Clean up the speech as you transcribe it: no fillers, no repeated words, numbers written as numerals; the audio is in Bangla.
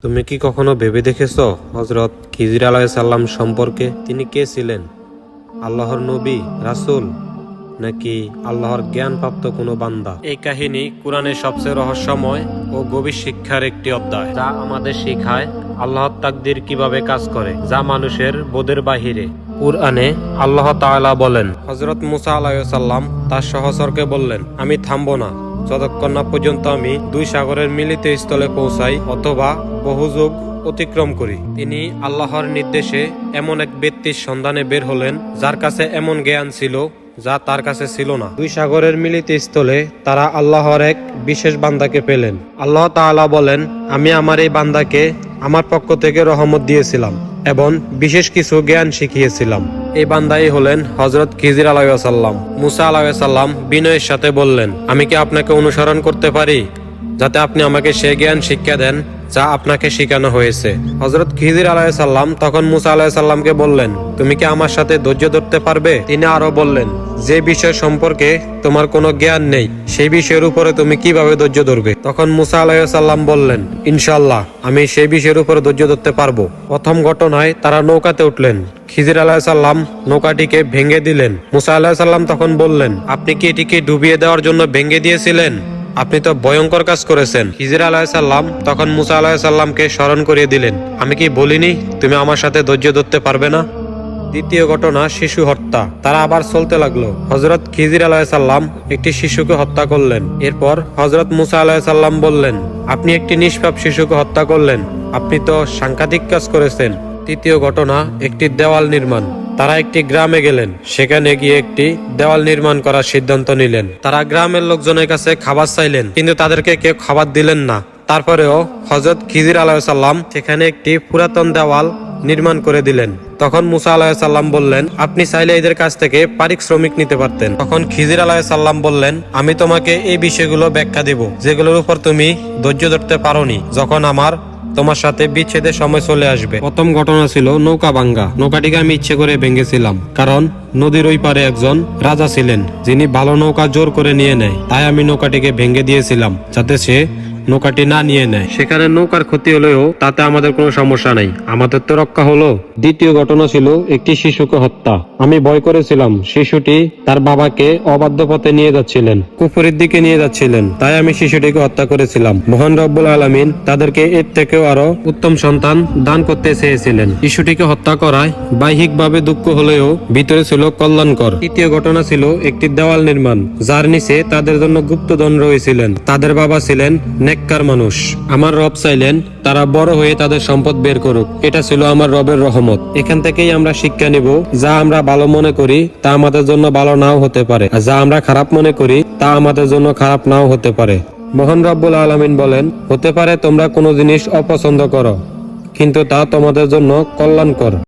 তুমি কি কখনো ভেবে দেখেছো হযরত খিজির আলাইহিস সালাম সম্পর্কে? তিনি কে ছিলেন? আল্লাহর নবী, রাসূল, নাকি আল্লাহর জ্ঞানপ্রাপ্ত কোনো বান্দা? এই কাহিনী কোরআনের সবচেয়ে রহস্যময় ও গভীর শিক্ষার একটি অধ্যায়, যা আমাদের শেখায় আল্লাহর তাকদীর কিভাবে কাজ করে, যা মানুষের বোধের বাহিরে। কুরআনে আল্লাহ তাআলা বলেন, হযরত মুসা আলাইহিস সালাম তার সহচরকে বললেন, আমি থামবো না যতক্ষণ না পর্যন্ত আমি দুই সাগরের মিলিত স্থলে পৌঁছাই অথবা বহু যুগ অতিক্রম করি। তিনি আল্লাহর নির্দেশে এমন এক ব্যক্তির সন্ধানে বের হলেন যার কাছে এমন জ্ঞান ছিল যা তার কাছে ছিল না। দুই সাগরের মিলিত স্থলে তারা আল্লাহর এক বিশেষ বান্দাকে পেলেন। আল্লাহ তাআলা বলেন, আমি আমার এই বান্দাকে আমার পক্ষ থেকে রহমত দিয়েছিলাম এবং বিশেষ কিছু জ্ঞান শিখিয়েছিলাম। এই বান্দাই হলেন হযরত খিজির আলাইহিস সালাম। মুসা আলাইহিস সালাম বিনয়ের সাথে বললেন, আমি কি আপনাকে অনুসরণ করতে পারি যাতে আপনি আমাকে সে জ্ঞান শিক্ষা দেন যা আপনাকে শেখানো হয়েছে? হযরত খিজির আলাইহিস সালাম তখন মুসা আলাইহিস সালামকে বললেন, তুমি কি আমার সাথে ধৈর্য ধরতে পারবে? তিনি আরো বললেন, যে বিষয় সম্পর্কে তোমার কোনো জ্ঞান নেই সেই বিষয়ের উপরে তুমি কিভাবে ধৈর্য ধরবে? তখন মুসা আলাইহিস সালাম বললেন, ইনশাআল্লাহ আমি সেই বিষয়ের উপরে ধৈর্য ধরতে পারবো। প্রথম ঘটনায় তারা নৌকাতে উঠলেন। খিজির আলাইহিস সালাম নৌকাটিকে ভেঙে দিলেন। মুসা আলাইহিস সালাম তখন বললেন, আপনি কি এটিকে ডুবিয়ে দেওয়ার জন্য ভেঙে দিয়েছিলেন? আপনি তো ভয়ঙ্কর কাজ করেছেন। খিজির আলাইহিস সালাম তখন মুসা আলাইহিস সালামকে স্মরণ করিয়ে দিলেন, আমি কি বলিনি তুমি আমার সাথে ধৈর্য ধরতে পারবে না? দ্বিতীয় ঘটনা, শিশু হত্যা। তারা আবার চলতে লাগলো। হযরত খিজির আলাইহিস সালাম একটি শিশুকে হত্যা করলেন। এরপর হযরত মুসা আলাইহিস সালাম বললেন, আপনি একটি নিষ্পাপ শিশুকে হত্যা করলেন, আপনি তো সাংঘাতিক কাজ করেছেন। তৃতীয় ঘটনা, একটি দেওয়াল নির্মাণ। তারা একটি গ্রামে গেলেন। সেখানে গিয়ে একটি দেওয়াল নির্মাণ করার সিদ্ধান্ত নিলেন। তারা গ্রামের লোকজনের কাছে খাবার চাইলেন, কিন্তু তাদেরকে কেউ খাবার দিলেন না। তারপরেও হযরত খিজির আলাইহিস সালাম সেখানে একটি পুরাতন দেওয়াল নির্মাণ করে দিলেন। তখন মুসা আলাইহিস সালাম বললেন, আপনি চাইলে এদের কাছ থেকে পারিশ্রমিক নিতে পারতেন। তখন খিজির আলাইহিস সালাম বললেন, আমি তোমাকে এই বিষয়গুলো ব্যাখ্যা দেব যেগুলোর উপর তুমি ধৈর্য ধরতে পারোনি যখন আমার তোমার সাথে বিচ্ছেদের সময় চলে আসবে। প্রথম ঘটনা ছিল নৌকা ভাঙ্গা। নৌকাটিকে আমি ইচ্ছে করে ভেঙেছিলাম, কারণ নদীর ওই পারে একজন রাজা ছিলেন যিনি ভালো নৌকা জোর করে নিয়ে নেয়। তাই আমি নৌকাটিকে ভেঙে দিয়েছিলাম যাতে সে নৌকাটি না নিয়ে নেয়। সেখানে নৌকার ক্ষতি হলেও তাতে আমাদের কোনো সমস্যা নাই, আমাদের তো রক্ষা হলো। দ্বিতীয় ঘটনা ছিল একটি শিশুকে হত্যা। আমি ভয় করেছিলাম শিশুটি তার বাবাকে অবাধ্য পথে নিয়ে যাচ্ছিলেন, কুফরের দিকে নিয়ে যাচ্ছিলেন, তাই আমি শিশুটিকে হত্যা করেছিলাম। মহান রব্বুল আলামিন তাদেরকে এর থেকেও আরো উত্তম সন্তান দান করতে চেয়েছিলেন। শিশুটিকে হত্যা করায় বাহ্যিকভাবে দুঃখ হলেও ভিতরে ছিল কল্যাণকর। তৃতীয় ঘটনা ছিল একটি দেওয়াল নির্মাণ, যার নিচে তাদের জন্য গুপ্তধন রয়েছিলেন। তাদের বাবা ছিলেন নেককার মানুষ। আমার রব চাইলেন তারা বড় হয়ে তাদের সম্পদ বের করুক। এটা ছিল আমার রবের রহমত। এখান থেকেই আমরা শিক্ষা নিব, যা আমরা ভালো মনে করি তা আমাদের জন্য ভালো নাও হতে পারে, আর যা আমরা খারাপ মনে করি তা আমাদের জন্য খারাপ নাও হতে পারে। মহান রব্বুল আলামিন বলেন, হতে পারে তোমরা কোনো জিনিস অপছন্দ করো, কিন্তু তা তোমাদের জন্য কল্যাণকর।